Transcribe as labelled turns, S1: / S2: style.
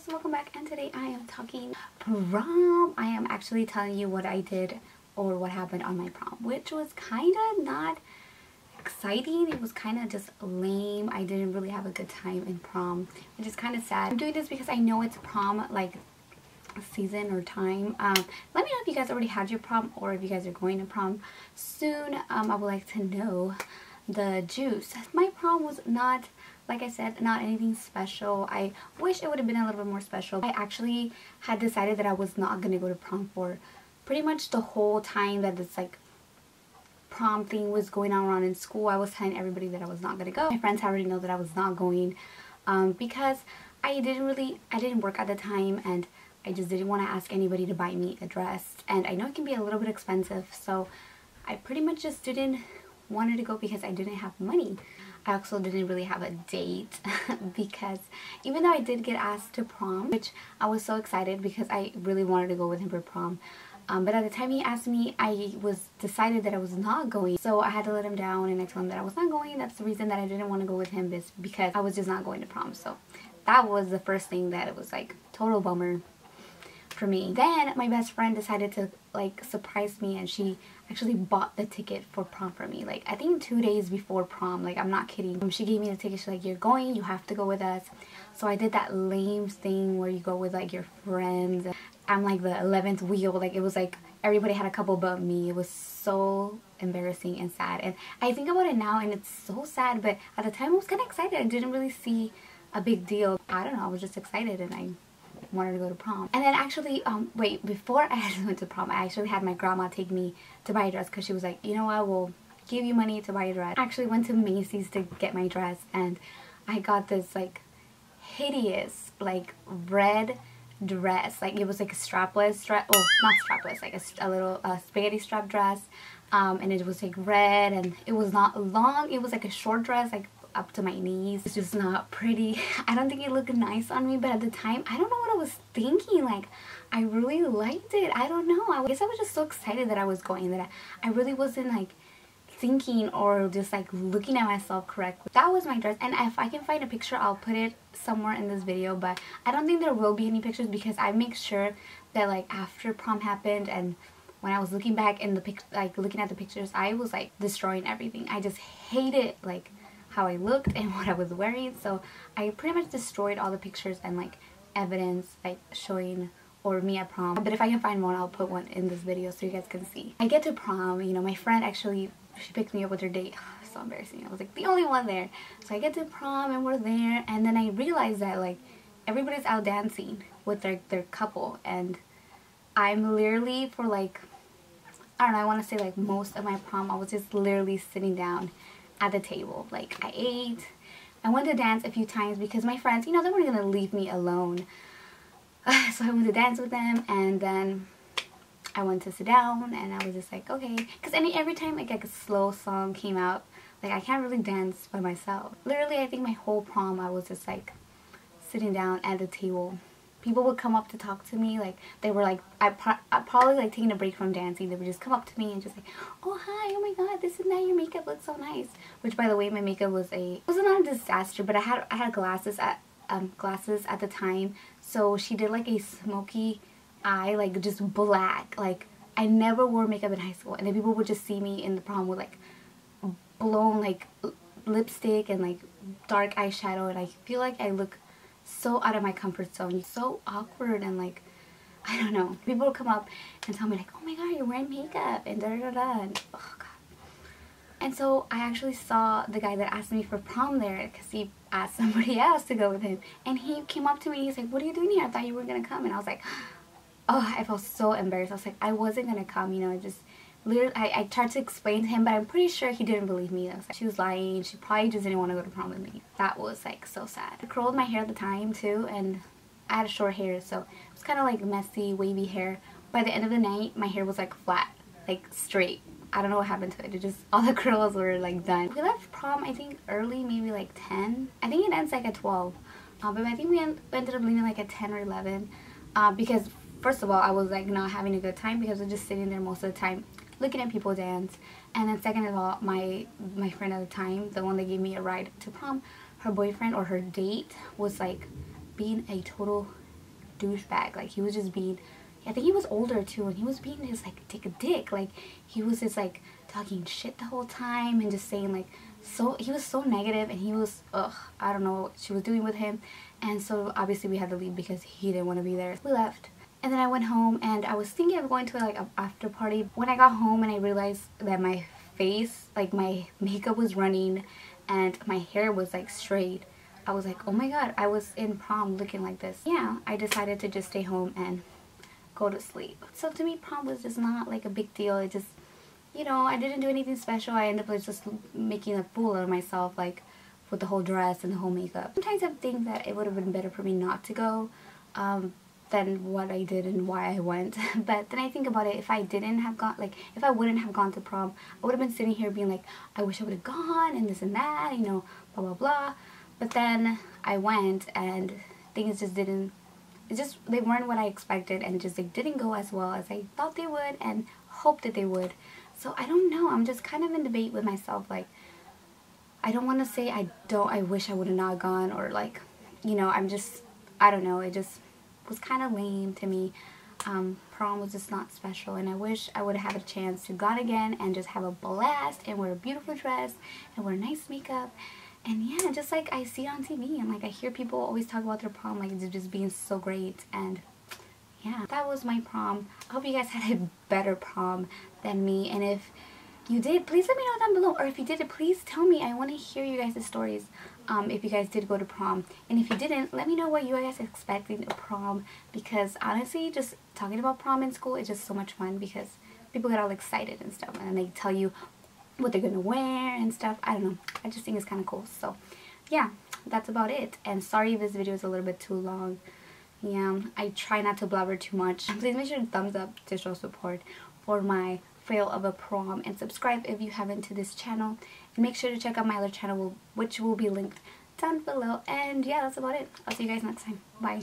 S1: guys, welcome back, and today I am talking prom. I am actually telling you what I did or what happened on my prom, which was kind of not exciting. It was kind of just lame. I didn't really have a good time in prom, which is kind of sad. I'm doing this because I know it's prom like season or time. Let me know if you guys already had your prom or if you guys are going to prom soon. I would like to know the juice. My prom was not, like I said, not anything special. I wish it would have been a little bit more special. I actually had decided that I was not going to go to prom for pretty much the whole time that this like prom thing was going on around in school. I was telling everybody that I was not going to go. My friends already know that I was not going because I didn't work at the time, and I just didn't want to ask anybody to buy me a dress, and I know it can be a little bit expensive, so I pretty much just didn't wanted to go because I didn't have money. I also didn't really have a date because even though I did get asked to prom, which I was so excited because I really wanted to go with him for prom, but at the time he asked me, I was decided that I was not going, so I had to let him down and I told him that I was not going. That's the reason that I didn't want to go with him, is because I was just not going to prom. So that was the first thing that it was like total bummer for me. Then my best friend decided to like surprise me, and she actually bought the ticket for prom for me, like I think 2 days before prom. Like, I'm not kidding. She gave me the ticket. She's like, you're going, you have to go with us. So I did that lame thing where you go with like your friends. I'm like the 11th wheel. Like, it was like everybody had a couple but me. It was so embarrassing and sad, and I think about it now and it's so sad, but at the time I was kind of excited. I didn't really see a big deal. I don't know, I was just excited and I wanted to go to prom. And then actually wait, before I actually went to prom, I actually had my grandma take me to buy a dress because she was like, you know what, we'll give you money to buy a dress. I actually went to Macy's to get my dress, and I got this like hideous like red dress. Like, it was like a strapless dress, oh not strapless, like a little spaghetti strap dress, and it was like red, and it was not long. It was like a short dress, like up to my knees. It's just not pretty. I don't think it looked nice on me, but at the time I don't know what I was thinking. Like, I really liked it. I don't know, I guess I was just so excited that I was going that I really wasn't like thinking or just like looking at myself correctly. That was my dress, and if I can find a picture I'll put it somewhere in this video, but I don't think there will be any pictures because I make sure that like after prom happened and when I was looking back in the like looking at the pictures, I was like destroying everything. I just hated like how I looked and what I was wearing, so I pretty much destroyed all the pictures and like evidence like showing or me at prom. But if I can find one, I'll put one in this video so you guys can see. I get to prom, you know, my friend actually, she picked me up with her date. So embarrassing. I was like the only one there. So I get to prom and we're there, and then I realized that like everybody's out dancing with their couple, and I'm literally for like, I don't know, I want to say like most of my prom I was just literally sitting down at the table. Like, I ate, I went to dance a few times because my friends, you know, they weren't gonna leave me alone. So I went to dance with them, and then I went to sit down, and I was just like, okay, because every time like a slow song came out, like I can't really dance by myself. Literally, I think my whole prom I was just like sitting down at the table. People would come up to talk to me, like they were like, I probably like taking a break from dancing, they would just come up to me and just like, oh hi, oh my god, this and that, your makeup looks so nice. Which, by the way, my makeup was it was not a disaster, but I had glasses at the time, so she did like a smoky eye, like just black. Like, I never wore makeup in high school, and then people would just see me in the prom with like blown like lipstick and like dark eyeshadow, and I feel like I look so out of my comfort zone, so awkward, and like, I don't know. People would come up and tell me like, oh my god, you're wearing makeup and da da da, and oh god. And so I actually saw the guy that asked me for prom there because he asked somebody else to go with him, and he came up to me and he's like, what are you doing here? I thought you were gonna come. And I was like, oh, I felt so embarrassed. I was like, I wasn't gonna come, you know. I just literally, I tried to explain to him, but I'm pretty sure he didn't believe me. I was like, she was lying. She probably just didn't want to go to prom with me. That was like so sad. I curled my hair at the time too, and I had short hair, so it was kind of like messy, wavy hair. By the end of the night, my hair was like flat, like straight. I don't know what happened to it. It just, all the curls were like done. We left prom, I think early, maybe like 10. I think it ends like at 12. But I think we ended up leaving like at 10 or 11. Because first of all, I was like not having a good time because I was just sitting there most of the time looking at people dance. And then second of all, my friend at the time, the one that gave me a ride to prom, her boyfriend or her date was like being a total douchebag. Like he was just being, I think he was older too, and he was being just like take a dick. Like he was just like talking shit the whole time and just saying like, so he was so negative, and he was, I don't know what she was doing with him. And so obviously we had to leave because he didn't want to be there. We left. And then I went home, and I was thinking of going to like an after party. When I got home and I realized that my face, like my makeup was running and my hair was like straight, I was like, oh my god, I was in prom looking like this. Yeah, I decided to just stay home and go to sleep. So to me, prom was just not like a big deal. It just, you know, I didn't do anything special. I ended up like just making a fool out of myself, like with the whole dress and the whole makeup. Sometimes I think that it would have been better for me not to go than what I did and why I went. But then I think about it, if I didn't have gone, like if I wouldn't have gone to prom, I would have been sitting here being like, I wish I would have gone and this and that, you know, blah blah blah. But then I went and things just didn't, they weren't what I expected, and just they didn't go as well as I thought they would and hoped that they would. So I don't know, I'm just kind of in debate with myself. Like, I don't want to say I wish I would have not gone, or like, you know, I don't know, it just was kind of lame to me. Prom was just not special, and I wish I would have had a chance to go again and just have a blast and wear a beautiful dress and wear nice makeup. And yeah, just like I see it on TV, and like I hear people always talk about their prom like it's just being so great. And yeah, that was my prom. I hope you guys had a better prom than me, and if you did, please let me know down below. Or if you did, please tell me. I want to hear you guys' stories if you guys did go to prom. And if you didn't, let me know what you guys expecting a prom, because honestly, just talking about prom in school is just so much fun, because people get all excited and stuff, and they tell you what they're gonna wear and stuff. I don't know, I just think it's kind of cool. So yeah, that's about it. And sorry if this video is a little bit too long. Yeah, I try not to blabber too much. Please make sure to thumbs up to show support for my fail of a prom, and subscribe if you haven't to this channel, and make sure to check out my other channel, which will be linked down below. And yeah, that's about it. I'll see you guys next time. Bye.